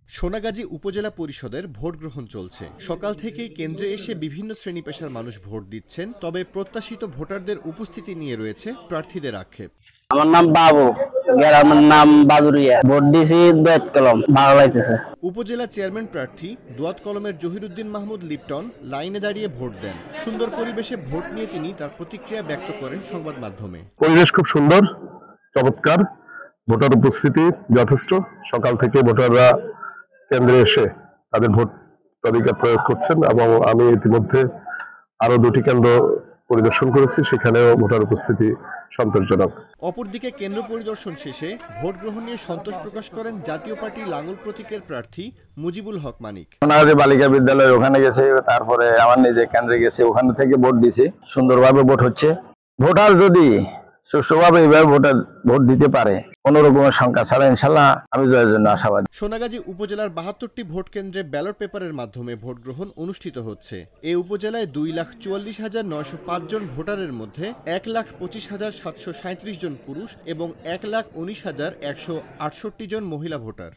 সোনাগাজী উপজেলা পরিষদের ভোট গ্রহণ চলছে। সকাল থেকেই কেন্দ্রে এসে বিভিন্ন শ্রেণী পেশার মানুষ ভোট দিচ্ছেন। তবে প্রত্যাশিত ভোটারদের উপস্থিতি নিয়ে রয়েছে প্রার্থীদের আক্ষেপ। আমার নাম বাবু, গ্রামের নাম বাদুরিয়া। ভোট দিছি দোয়াত কলম, ভালো লাগতেছে। উপজেলা চেয়ারম্যান প্রার্থী দোয়াত কলমের জহিরুদ্দিন মাহমুদ লিপটন লাইনে দাঁড়িয়ে ভোট দেন। সুন্দর পরিবেশে ভোট নিয়ে তিনি তার প্রতিক্রিয়া ব্যক্ত করেন সংবাদ মাধ্যমে। পরিবেশ খুব সুন্দর, চমৎকার, ভোটার উপস্থিতি যথেষ্ট। সকাল থেকে ভোটাররা কেন্দ্রে এসে তাদের ভোটাধিকার প্রয়োগ করছেন এবং আমি ইতিমধ্যে আরো 2টি কেন্দ্র পরিদর্শন করেছি, সেখানেও ভোটার উপস্থিতি সন্তোষজনক। অপরদিকে কেন্দ্র পরিদর্শন শেষে ভোট গ্রহণ নিয়ে সন্তোষ প্রকাশ করেন জাতীয় পার্টি লাঙ্গল প্রতীকের প্রার্থী মুজিবুল হক মানিক। সোনাগাজী বালিকা বিদ্যালয় ওখানে গেছে, তারপরে আমার নিজে কেন্দ্রে গেছে, ওখানে থেকে ভোট দিছি। সুন্দরভাবে ভোট হচ্ছে। ভোটার যদি সুষ্ঠুভাবে এইভাবে ভোট দিতে পারে, কোন রকমের শঙ্কা ছাড়া, ইনশাল্লাহ আমি জয়ের জন্য আশাবাদী। সোনাগাজী উপজেলার 72টি ভোট কেন্দ্রে ব্যালট পেপারের মাধ্যমে ভোট গ্রহণ অনুষ্ঠিত হচ্ছে। এই উপজেলায় 2,44,905 জন ভোটারের মধ্যে 1,25,737 জন পুরুষ এবং 1,19,168 জন মহিলা ভোটার।